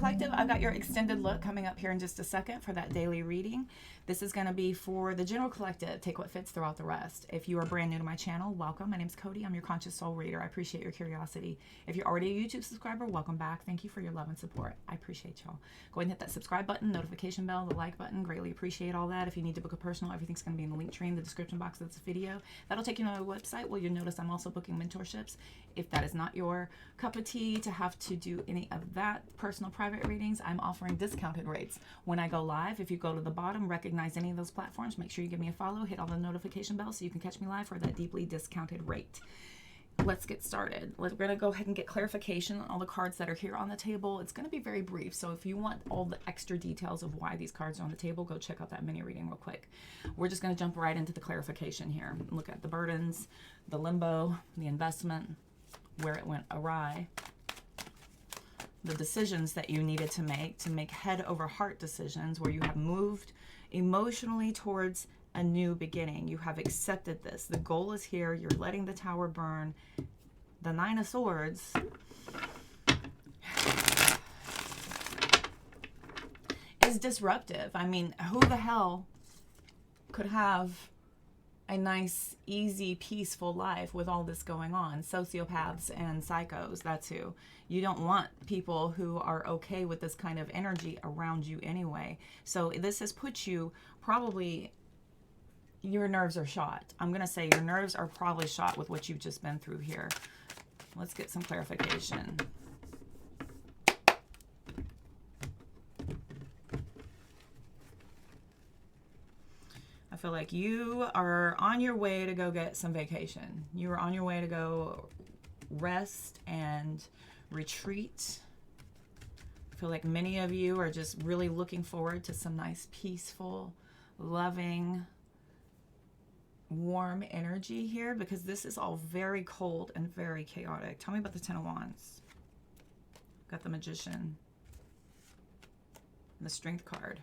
Collective, I've got your extended look coming up here in just a second for that daily reading. This is going to be for the general collective. Take what fits, throw out the rest. If you are brand new to my channel, welcome. My name's Cody. I'm your conscious soul reader. I appreciate your curiosity. If you're already a YouTube subscriber, welcome back. Thank you for your love and support. I appreciate y'all. Go ahead and hit that subscribe button, notification bell, the like button. Greatly appreciate all that. If you need to book a personal, everything's going to be in the link tree in the description box of this video. That'll take you to my website where you'll notice I'm also booking mentorships. If that is not your cup of tea to have to do any of that personal private readings, I'm offering discounted rates when I go live. If you go to the bottom, recognize any of those platforms, make sure you give me a follow, hit all the notification bells so you can catch me live for that deeply discounted rate. Let's get started. We're going to go ahead and get clarification on all the cards that are here on the table. It's going to be very brief, so if you want all the extra details of why these cards are on the table, go check out that mini reading real quick. We're just going to jump right into the clarification here. Look at the burdens, the limbo, the investment, where it went awry, the decisions that you needed to make head over heart decisions where you have moved emotionally towards a new beginning. You have accepted this. The goal is here. You're letting the tower burn. The Nine of Swords is disruptive. I mean, who the hell could have a nice, easy, peaceful life with all this going on? Sociopaths and psychos, that's who. You don't want people who are okay with this kind of energy around you anyway. So this has put you probably, your nerves are shot. I'm going to say your nerves are probably shot with what you've just been through here. Let's get some clarification. I feel like you are on your way to go get some vacation. You are on your way to go rest and retreat. I feel like many of you are just really looking forward to some nice, peaceful, loving, warm energy here, because this is all very cold and very chaotic. Tell me about the Ten of Wands. Got the Magician and the Strength card.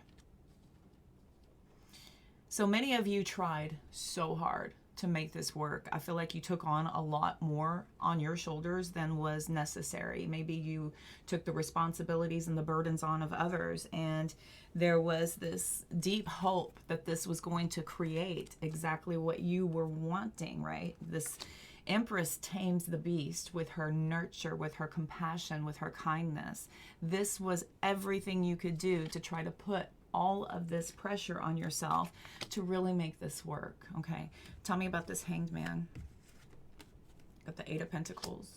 So many of you tried so hard to make this work. I feel like you took on a lot more on your shoulders than was necessary. Maybe you took the responsibilities and the burdens on of others, and there was this deep hope that this was going to create exactly what you were wanting, right? This Empress tames the beast with her nurture, with her compassion, with her kindness. This was everything you could do to try to put all of this pressure on yourself to really make this work. Okay, tell me about this Hanged Man. Got the Eight of Pentacles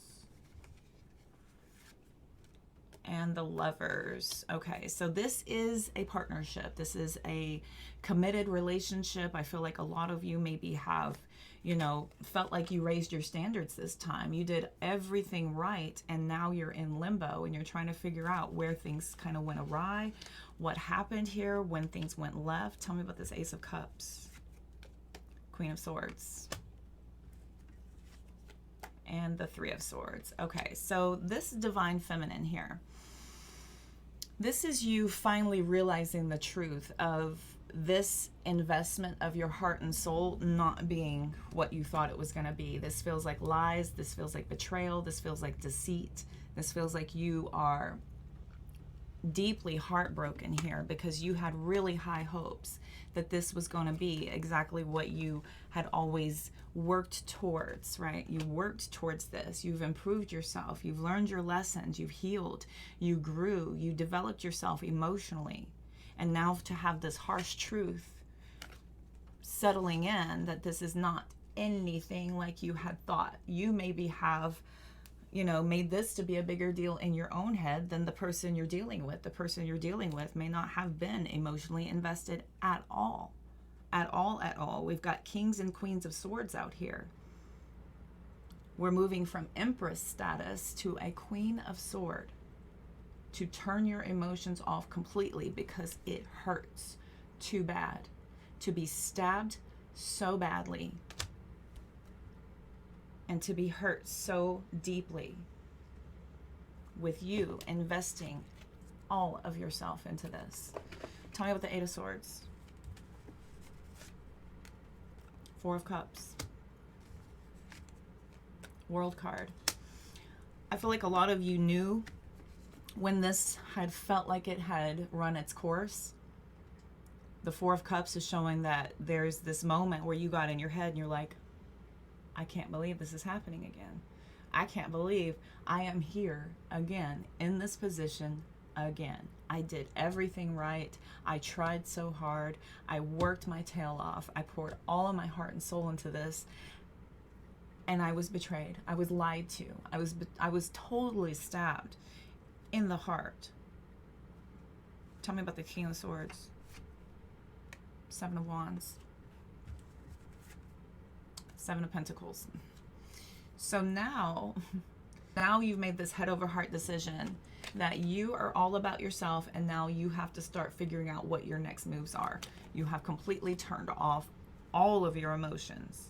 and the Lovers. Okay, so this is a partnership. This is a committed relationship. I feel like a lot of you maybe have, you know, felt like you raised your standards this time. You did everything right, and now you're in limbo and you're trying to figure out where things kind of went awry, what happened here, when things went left. Tell me about this Ace of Cups, Queen of Swords, and the Three of Swords. Okay, so this Divine Feminine here, this is you finally realizing the truth of this investment of your heart and soul not being what you thought it was going to be. This feels like lies. This feels like betrayal. This feels like deceit. This feels like you are deeply heartbroken here because you had really high hopes that this was going to be exactly what you had always worked towards, right? You worked towards this. You've improved yourself. You've learned your lessons. You've healed. You grew. You developed yourself emotionally. And now to have this harsh truth settling in that this is not anything like you had thought. You maybe have, you know, made this to be a bigger deal in your own head than the person you're dealing with. The person you're dealing with may not have been emotionally invested at all. At all. We've got Kings and Queens of Swords out here. We're moving from Empress status to a Queen of Swords, to turn your emotions off completely because it hurts too bad to be stabbed so badly and to be hurt so deeply with you investing all of yourself into this. Tell me about the Eight of Swords, Four of Cups, World card. I feel like a lot of you knew when this had felt like it had run its course, the Four of Cups is showing that there's this moment where you got in your head and you're like, I can't believe this is happening again. I can't believe I am here again in this position again. I did everything right. I tried so hard. I worked my tail off. I poured all of my heart and soul into this. And I was betrayed. I was lied to. I was totally stabbed in the heart. Tell me about the King of Swords. Seven of Wands. Seven of Pentacles. So now you've made this head over heart decision that you are all about yourself, and now you have to start figuring out what your next moves are. You have completely turned off all of your emotions.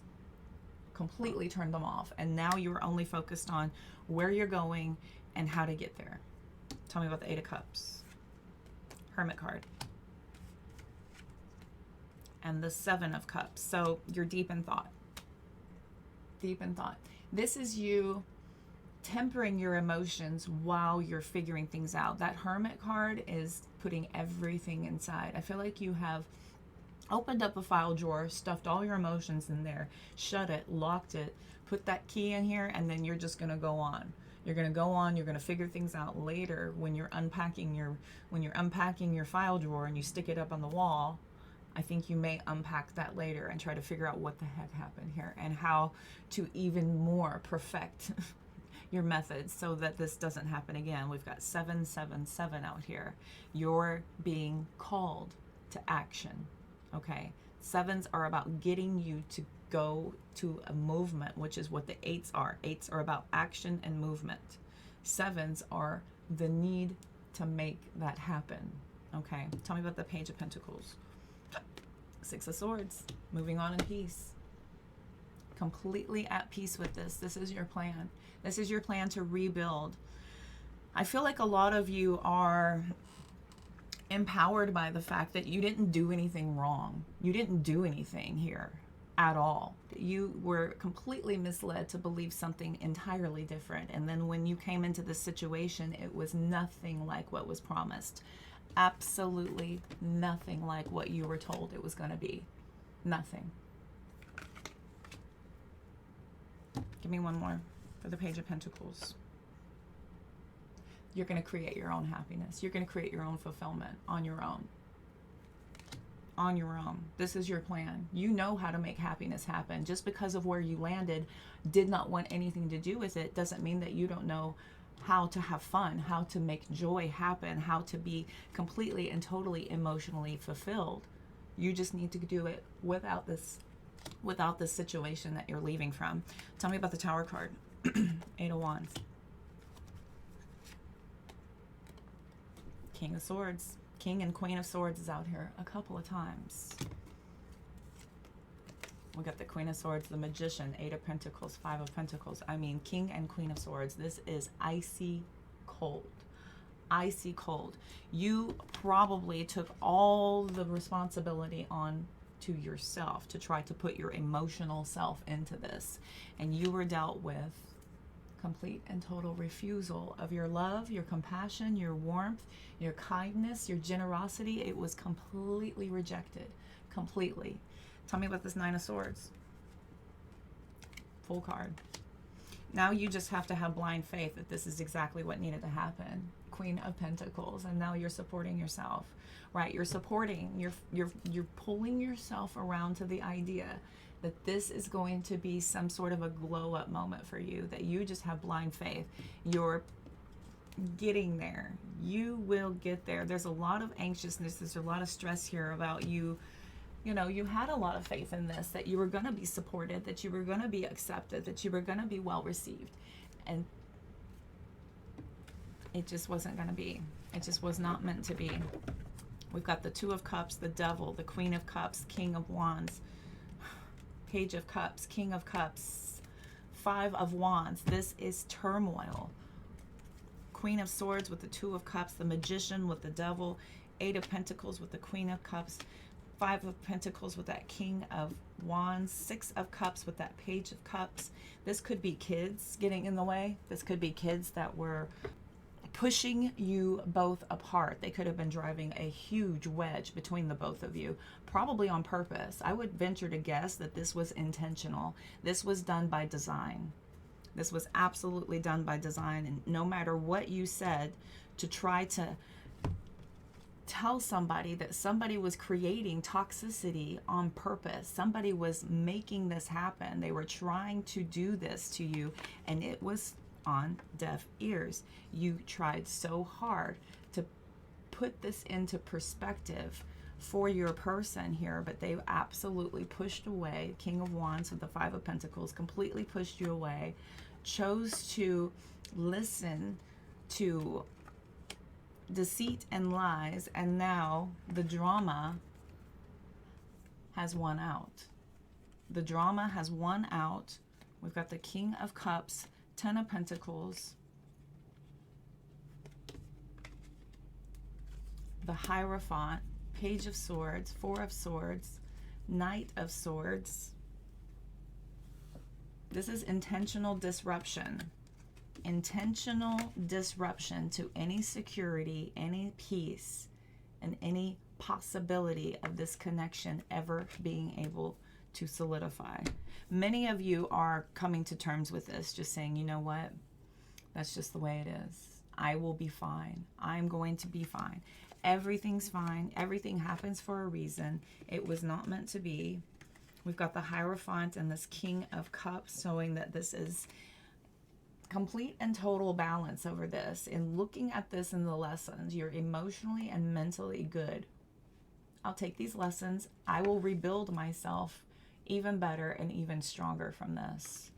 Completely turned them off. And now you're only focused on where you're going and how to get there. Tell me about the Eight of Cups. Hermit card. And the Seven of Cups. So you're deep in thought. Deep in thought. This is you tempering your emotions while you're figuring things out. That Hermit card is putting everything inside. I feel like you have opened up a file drawer, stuffed all your emotions in there, shut it, locked it, put that key in here, and then you're just going to go on. You're going to go on. You're going to figure things out later when you're unpacking your file drawer and you stick it up on the wall. I think you may unpack that later and try to figure out what the heck happened here and how to even more perfect your methods so that this doesn't happen again. We've got 777 out here. You're being called to action. Okay. Sevens are about getting you to go to a movement, which is what the eights are. Eights are about action and movement. Sevens are the need to make that happen. Okay. Tell me about the Page of Pentacles. Six of Swords. Moving on in peace. Completely at peace with this. This is your plan. This is your plan to rebuild. I feel like a lot of you are empowered by the fact that you didn't do anything wrong. You didn't do anything here at all. You were completely misled to believe something entirely different. And then when you came into this situation, it was nothing like what was promised. Absolutely nothing like what you were told it was going to be. Nothing. Give me one more for the Page of Pentacles. You're going to create your own happiness. You're going to create your own fulfillment on your own. On your own. This is your plan. You know how to make happiness happen. Just because of where you landed, did not want anything to do with it, doesn't mean that you don't know how to have fun, how to make joy happen, how to be completely and totally emotionally fulfilled. You just need to do it without this situation that you're leaving from. Tell me about the Tower card. Eight of Wands. King of Swords. King and Queen of Swords is out here a couple of times. We got the Queen of Swords, the Magician, Eight of Pentacles, Five of Pentacles. I mean, King and Queen of Swords. This is icy cold. Icy cold. You probably took all the responsibility on to yourself to try to put your emotional self into this. And you were dealt with complete and total refusal of your love, your compassion, your warmth, your kindness, your generosity. It was completely rejected. Completely. Tell me about this Nine of Swords. Full card. Now you just have to have blind faith that this is exactly what needed to happen. Queen of Pentacles. And now you're supporting yourself, right? You're supporting, you're pulling yourself around to the idea that this is going to be some sort of a glow up moment for you, that you just have blind faith. You're getting there. You will get there. There's a lot of anxiousness. There's a lot of stress here about you. You know, you had a lot of faith in this, that you were going to be supported, that you were going to be accepted, that you were going to be well received. And it just wasn't going to be. It just was not meant to be. We've got the Two of Cups, the Devil, the Queen of Cups, King of Wands, Page of Cups, King of Cups, Five of Wands. This is turmoil. Queen of Swords with the Two of Cups, the Magician with the Devil, Eight of Pentacles with the Queen of Cups, Five of Pentacles with that King of Wands, Six of Cups with that Page of Cups. This could be kids getting in the way. This could be kids that were pushing you both apart. They could have been driving a huge wedge between the both of you, probably on purpose. I would venture to guess that this was intentional. This was done by design. This was absolutely done by design. And no matter what you said to try to tell somebody that somebody was creating toxicity on purpose, somebody was making this happen, they were trying to do this to you, and it was on deaf ears. You tried so hard to put this into perspective for your person here, but they absolutely pushed away. King of Wands with the Five of Pentacles completely pushed you away, chose to listen to deceit and lies, and now the drama has won out. The drama has won out. We've got the King of Cups, Ten of Pentacles, the Hierophant, Page of Swords, Four of Swords, Knight of Swords. This is intentional disruption. Intentional disruption to any security, any peace, and any possibility of this connection ever being able to solidify. Many of you are coming to terms with this, just saying, you know what? That's just the way it is. I will be fine. I'm going to be fine. Everything's fine. Everything happens for a reason. It was not meant to be. We've got the Hierophant and this King of Cups showing that this is complete and total balance over this. In looking at this in the lessons, you're emotionally and mentally good. I'll take these lessons. I will rebuild myself even better and even stronger from this.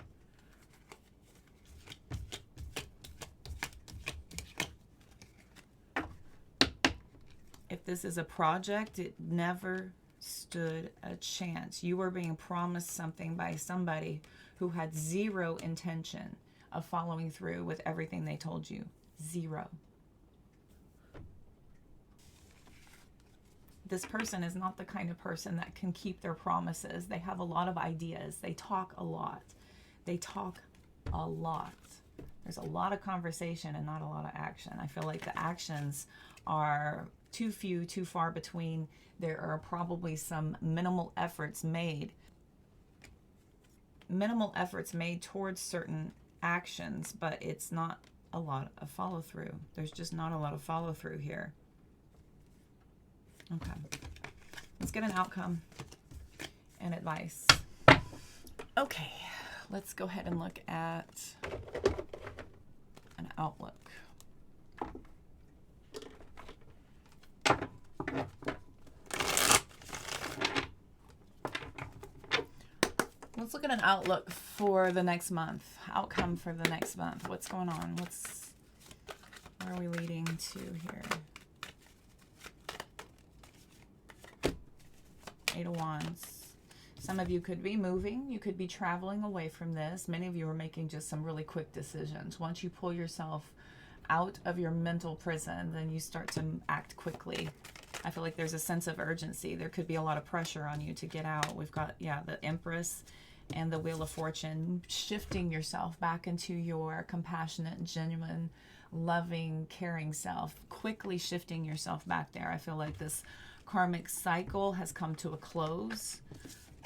If this is a project, it never stood a chance. You were being promised something by somebody who had zero intention of following through with everything they told you. Zero. This person is not the kind of person that can keep their promises. They have a lot of ideas. They talk a lot. They talk a lot. There's a lot of conversation and not a lot of action. I feel like the actions are too few, too far between. There are probably some minimal efforts made towards certain actions, but it's not a lot of follow through. There's just not a lot of follow through here. Okay, let's get an outcome and advice. Okay, let's go ahead and look at an outlook. Let's look at an outlook for the next month. Outcome for the next month. What's going on? Where are we leading to here? Eight of Wands. Some of you could be moving. You could be traveling away from this. Many of you are making just some really quick decisions. Once you pull yourself out of your mental prison, then you start to act quickly. I feel like there's a sense of urgency. There could be a lot of pressure on you to get out. We've got, the Empress and the Wheel of Fortune, shifting yourself back into your compassionate, genuine, loving, caring self, quickly shifting yourself back there. I feel like this karmic cycle has come to a close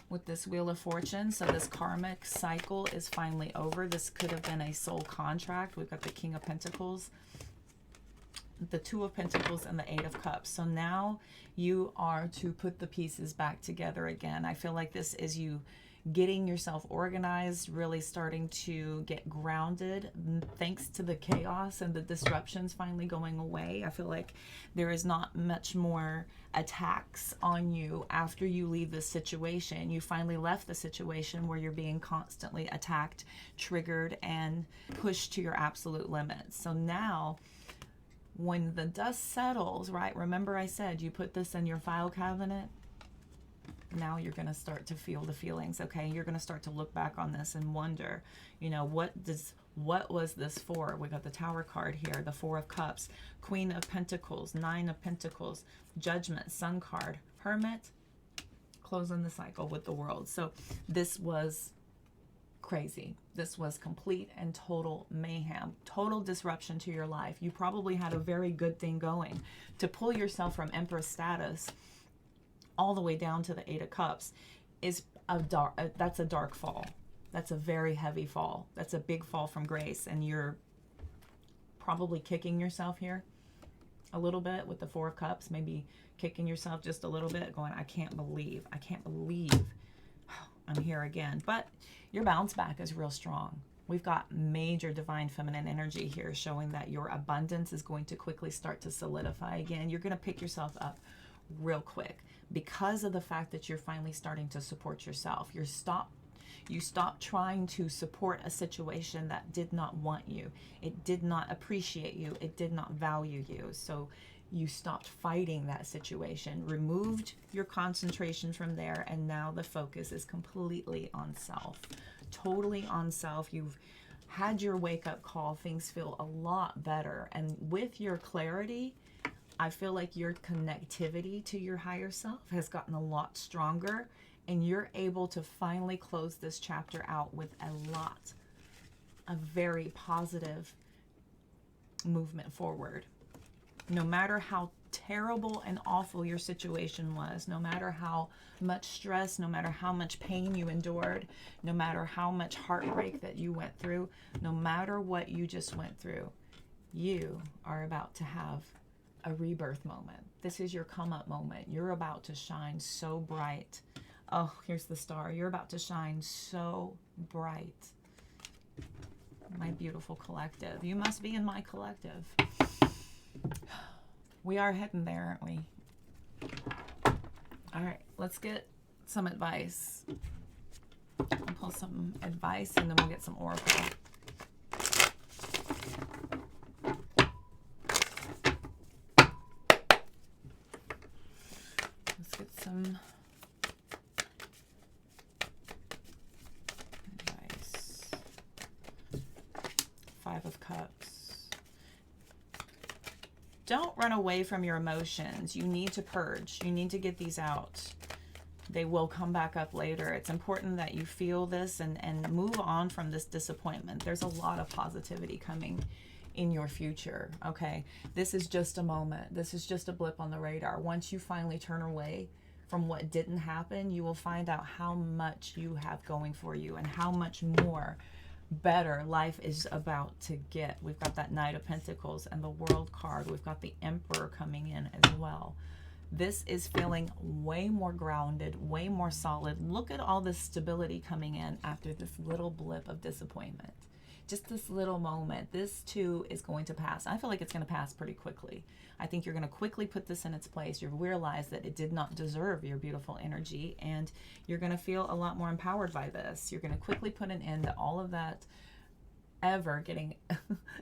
with this Wheel of Fortune. So this karmic cycle is finally over. This could have been a soul contract. We've got the King of Pentacles, the Two of Pentacles, and the Eight of Cups. So now you are to put the pieces back together again. I feel like this is you getting yourself organized, really starting to get grounded thanks to the chaos and the disruptions finally going away. I feel like there is not much more attacks on you after you leave this situation. You finally left the situation where you're being constantly attacked, triggered, and pushed to your absolute limits. So now when the dust settles, right? Remember I said you put this in your file cabinet. Now you're going to start to feel the feelings, okay? You're going to start to look back on this and wonder, what was this for? We got the Tower card here, the Four of Cups, Queen of Pentacles, Nine of Pentacles, Judgment, Sun card, Hermit, closing the cycle with the World. So this was crazy. This was complete and total mayhem, total disruption to your life. You probably had a very good thing going. To pull yourself from Empress status all the way down to the Eight of Cups is that's a dark fall. That's a very heavy fall. That's a big fall from grace, and you're probably kicking yourself here a little bit with the Four of Cups, maybe kicking yourself just a little bit, going, I can't believe I'm here again. But your bounce back is real strong. We've got major divine feminine energy here showing that your abundance is going to quickly start to solidify again. You're going to pick yourself up real quick because of the fact that you're finally starting to support yourself. You stop trying to support a situation that did not want you. It did not appreciate you. It did not value you. So you stopped fighting that situation, removed your concentration from there, and now the focus is completely on self, totally on self. You've had your wake-up call. Things feel a lot better. And with your clarity, I feel like your connectivity to your higher self has gotten a lot stronger, and you're able to finally close this chapter out with a very positive movement forward. No matter how terrible and awful your situation was, no matter how much stress, no matter how much pain you endured, no matter how much heartbreak that you went through, no matter what you just went through, you are about to have a rebirth moment. This is your come up moment. You're about to shine so bright. Oh, here's the star. You're about to shine so bright. My beautiful collective. You must be in my collective. We are heading there, aren't we? All right, let's get some advice. I'll pull some advice and then we'll get some oracle. Let's get some advice. Five of Cups. Don't run away from your emotions. You need to purge. You need to get these out. They will come back up later. It's important that you feel this and move on from this disappointment. There's a lot of positivity coming in your future, okay? This is just a moment. This is just a blip on the radar. Once you finally turn away from what didn't happen, you will find out how much you have going for you and how much more better life is about to get. We've got that Knight of Pentacles and the World card. We've got the Emperor coming in as well. This is feeling way more grounded, way more solid. Look at all this stability coming in after this little blip of disappointment. Just this little moment. This too is going to pass. I feel like it's going to pass pretty quickly. I think you're going to quickly put this in its place. You'll realize that it did not deserve your beautiful energy, and you're going to feel a lot more empowered by this. You're going to quickly put an end to all of that ever getting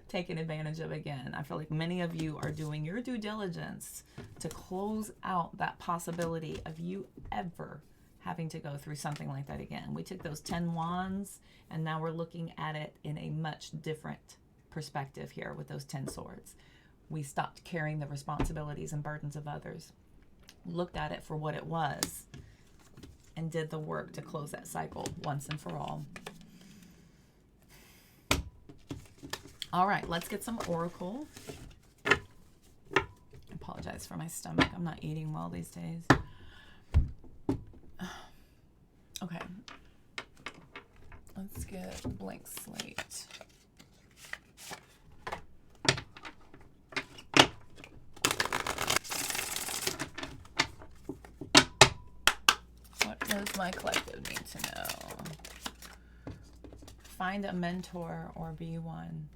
taken advantage of again. I feel like many of you are doing your due diligence to close out that possibility of you ever having to go through something like that again. We took those 10 wands and now we're looking at it in a much different perspective here with those 10 swords. We stopped carrying the responsibilities and burdens of others, looked at it for what it was, and did the work to close that cycle once and for all. All right, let's get some oracle. I apologize for my stomach. I'm not eating well these days. Okay. Let's get blank slate. What does my collective need to know? Find a mentor or be one.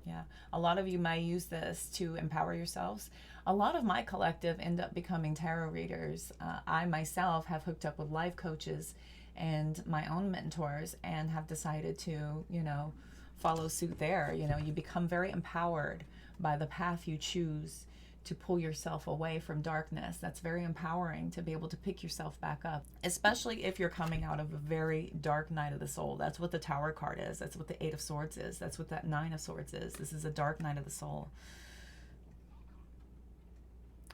Yeah, a lot of you may use this to empower yourselves. A lot of my collective end up becoming tarot readers. I myself have hooked up with life coaches and my own mentors and have decided to, follow suit there. You become very empowered by the path you choose to pull yourself away from darkness. That's very empowering to be able to pick yourself back up, especially if you're coming out of a very dark night of the soul. That's what the Tower card is. That's what the Eight of Swords is. That's what that Nine of Swords is. This is a dark night of the soul.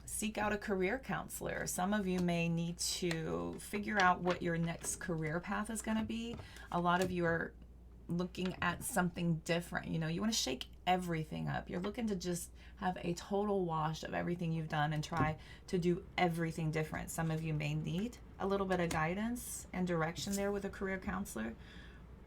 Seek out a career counselor. Some of you may need to figure out what your next career path is going to be. A lot of you are looking at something different. You know, you want to shake everything up. You're looking to just have a total wash of everything you've done and try to do everything different. Some of you may need a little bit of guidance and direction there with a career counselor.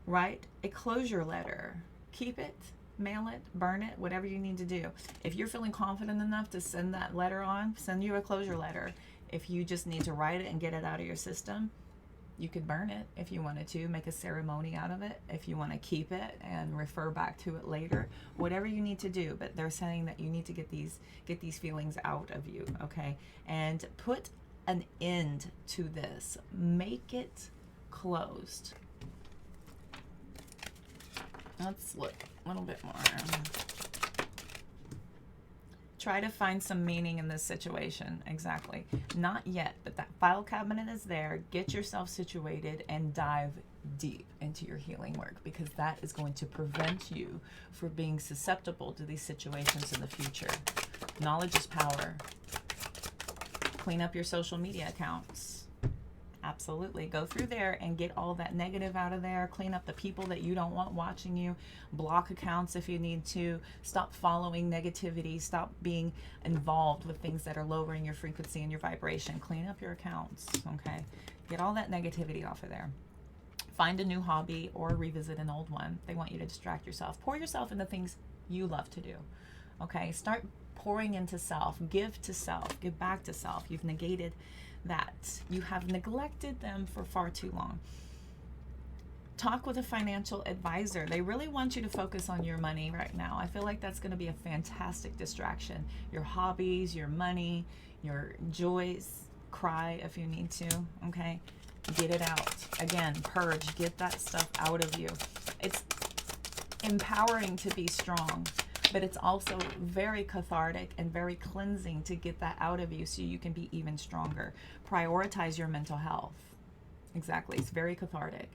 Write a closure letter. Keep it, mail it, burn it, whatever you need to do. If you're feeling confident enough to send that letter on, send you a closure letter. If you just need to write it and get it out of your system, you could burn it if you wanted to, make a ceremony out of it. If you want to keep it and refer back to it later, whatever you need to do. But they're saying that you need to get these feelings out of you, okay? And put an end to this. Make it closed. Let's look a little bit more. Try to find some meaning in this situation. Exactly. Not yet, but that file cabinet is there. Get yourself situated and dive deep into your healing work, because that is going to prevent you from being susceptible to these situations in the future. Knowledge is power. Clean up your social media accounts. Absolutely. Go through there and get all that negative out of there. Clean up the people that you don't want watching you. Block accounts if you need to. Stop following negativity. Stop being involved with things that are lowering your frequency and your vibration. Clean up your accounts, okay? Get all that negativity off of there. Find a new hobby or revisit an old one. They want you to distract yourself. Pour yourself into things you love to do, okay? Start pouring into self. Give to self. Give back to self. You've negated that. You have neglected them for far too long. Talk with a financial advisor. They really want you to focus on your money right now. I feel like that's going to be a fantastic distraction. Your hobbies, your money, your joys. Cry if you need to, okay? Get it out. Again, purge. Get that stuff out of you. It's empowering to be strong, but it's also very cathartic and very cleansing to get that out of you so you can be even stronger. Prioritize your mental health. Exactly. It's very cathartic.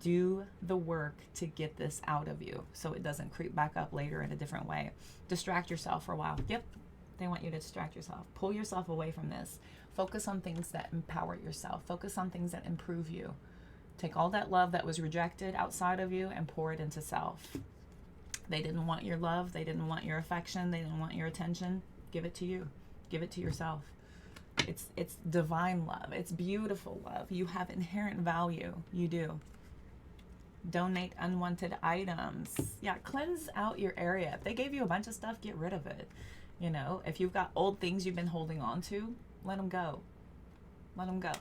Do the work to get this out of you so it doesn't creep back up later in a different way. Distract yourself for a while. Yep. They want you to distract yourself. Pull yourself away from this. Focus on things that empower yourself. Focus on things that improve you. Take all that love that was rejected outside of you and pour it into self. They didn't want your love. They didn't want your affection. They didn't want your attention. Give it to you. Give it to yourself. It's divine love. It's beautiful love. You have inherent value. You do. Donate unwanted items. Yeah, cleanse out your area. If they gave you a bunch of stuff, get rid of it. You know, if you've got old things you've been holding on to, let them go. Let them go.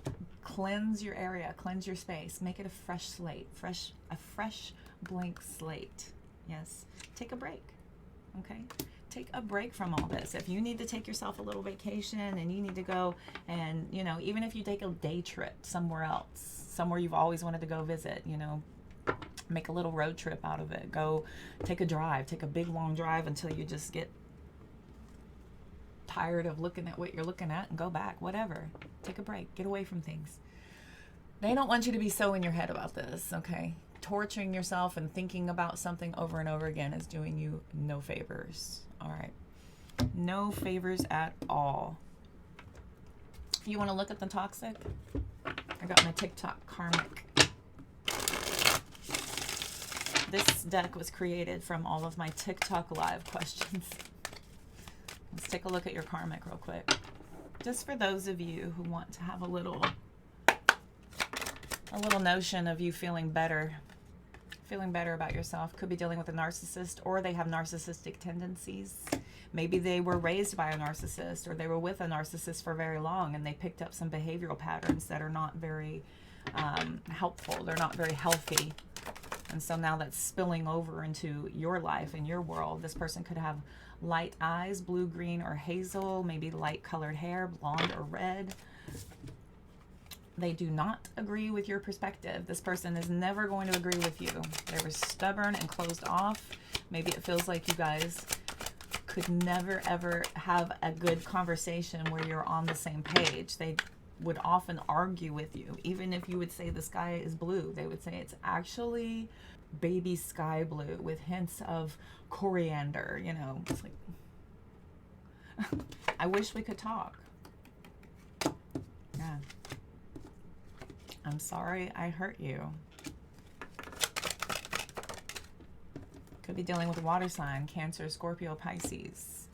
Cleanse your area. Cleanse your space. Make it a fresh slate. A fresh blank slate. Yes. Take a break. Okay? Take a break from all this. If you need to take yourself a little vacation and you need to go and, you know, even if you take a day trip somewhere else, somewhere you've always wanted to go visit, you know, make a little road trip out of it. Go take a drive. Take a big long drive until you just get tired of looking at what you're looking at and go back. Whatever. Take a break. Get away from things. They don't want you to be so in your head about this, okay? Torturing yourself and thinking about something over and over again is doing you no favors. All right. No favors at all. You want to look at the toxic? I got my TikTok karmic. This deck was created from all of my TikTok live questions. Let's take a look at your karmic real quick. Just for those of you who want to have a little notion of you feeling better about yourself. Could be dealing with a narcissist, or they have narcissistic tendencies. Maybe they were raised by a narcissist, or they were with a narcissist for very long and they picked up some behavioral patterns that are not very helpful. They're not very healthy. And so now that's spilling over into your life and your world. This person could have light eyes, blue, green, or hazel, maybe light colored hair, blonde or red. They do not agree with your perspective. This person is never going to agree with you. They were stubborn and closed off. Maybe it feels like you guys could never ever have a good conversation where you're on the same page. They would often argue with you. Even if you would say the sky is blue, they would say it's actually baby sky blue with hints of coriander, you know. It's like, I wish we could talk. Yeah. I'm sorry I hurt you. Could be dealing with a water sign, Cancer, Scorpio, Pisces.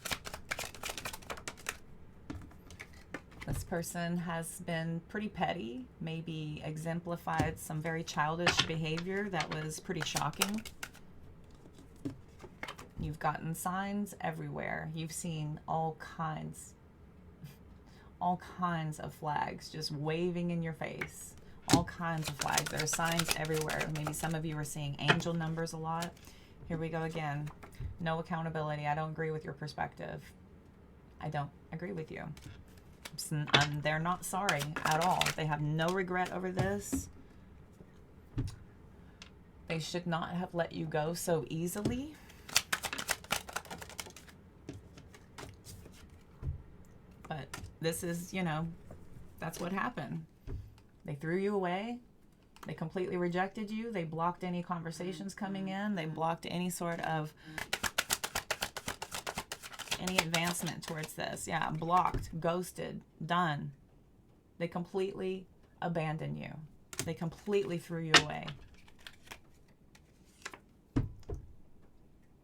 This person has been pretty petty, maybe exemplified some very childish behavior that was pretty shocking. You've gotten signs everywhere. You've seen all kinds of flags just waving in your face. All kinds of flags. There are signs everywhere. Maybe some of you are seeing angel numbers a lot. Here we go again. No accountability. I don't agree with your perspective. I don't agree with you. They're not sorry at all. They have no regret over this. They should not have let you go so easily. But this is, you know, that's what happened. They threw you away. They completely rejected you. They blocked any conversations coming in. They blocked any sort of any advancement towards this. Yeah, blocked, ghosted, done. They completely abandoned you. They completely threw you away.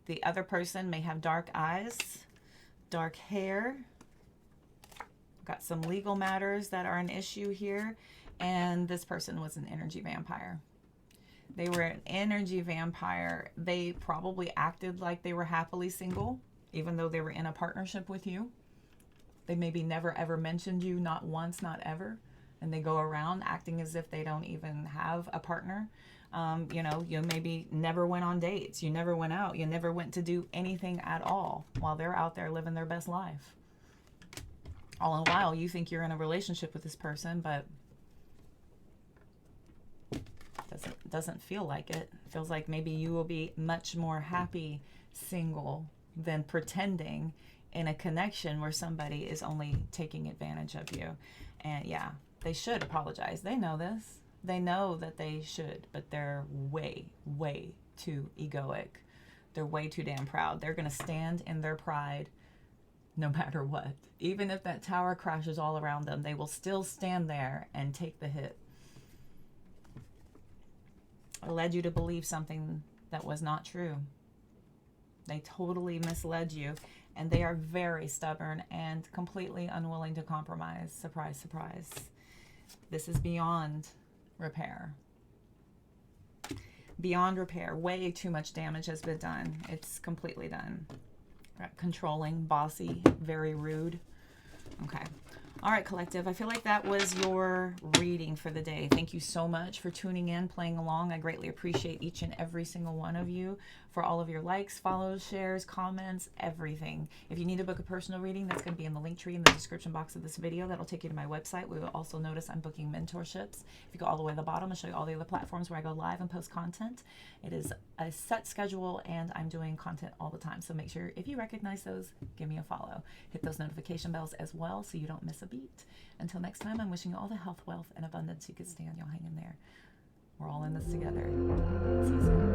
The other person may have dark eyes, dark hair. Got some legal matters that are an issue here. And this person was an energy vampire. They were an energy vampire. They probably acted like they were happily single, even though they were in a partnership with you. They maybe never ever mentioned you, not once, not ever. And they go around acting as if they don't even have a partner. You know, you maybe never went on dates. You never went out. You never went to do anything at all while they're out there living their best life. All in a while, you think you're in a relationship with this person, but doesn't feel like it. It feels like maybe you will be much more happy single than pretending in a connection where somebody is only taking advantage of you. And yeah, they should apologize. They know this. They know that they should, but they're way, way too egoic. They're way too damn proud. They're going to stand in their pride no matter what. Even if that tower crashes all around them, they will still stand there and take the hit. It led you to believe something that was not true. They totally misled you, and they are very stubborn and completely unwilling to compromise. Surprise, surprise. This is beyond repair. Beyond repair. Way too much damage has been done. It's completely done. Controlling, bossy, very rude. Okay. All right, collective. I feel like that was your reading for the day. Thank you so much for tuning in, playing along. I greatly appreciate each and every single one of you for all of your likes, follows, shares, comments, everything. If you need to book a personal reading, that's going to be in the link tree in the description box of this video. That'll take you to my website. We will also notice I'm booking mentorships. If you go all the way to the bottom, I'll show you all the other platforms where I go live and post content. It is a set schedule, and I'm doing content all the time. So make sure if you recognize those, give me a follow. Hit those notification bells as well so you don't miss a beat. Until next time, I'm wishing you all the health, wealth, and abundance you could stand. Y'all hang in there. We're all in this together. See you soon.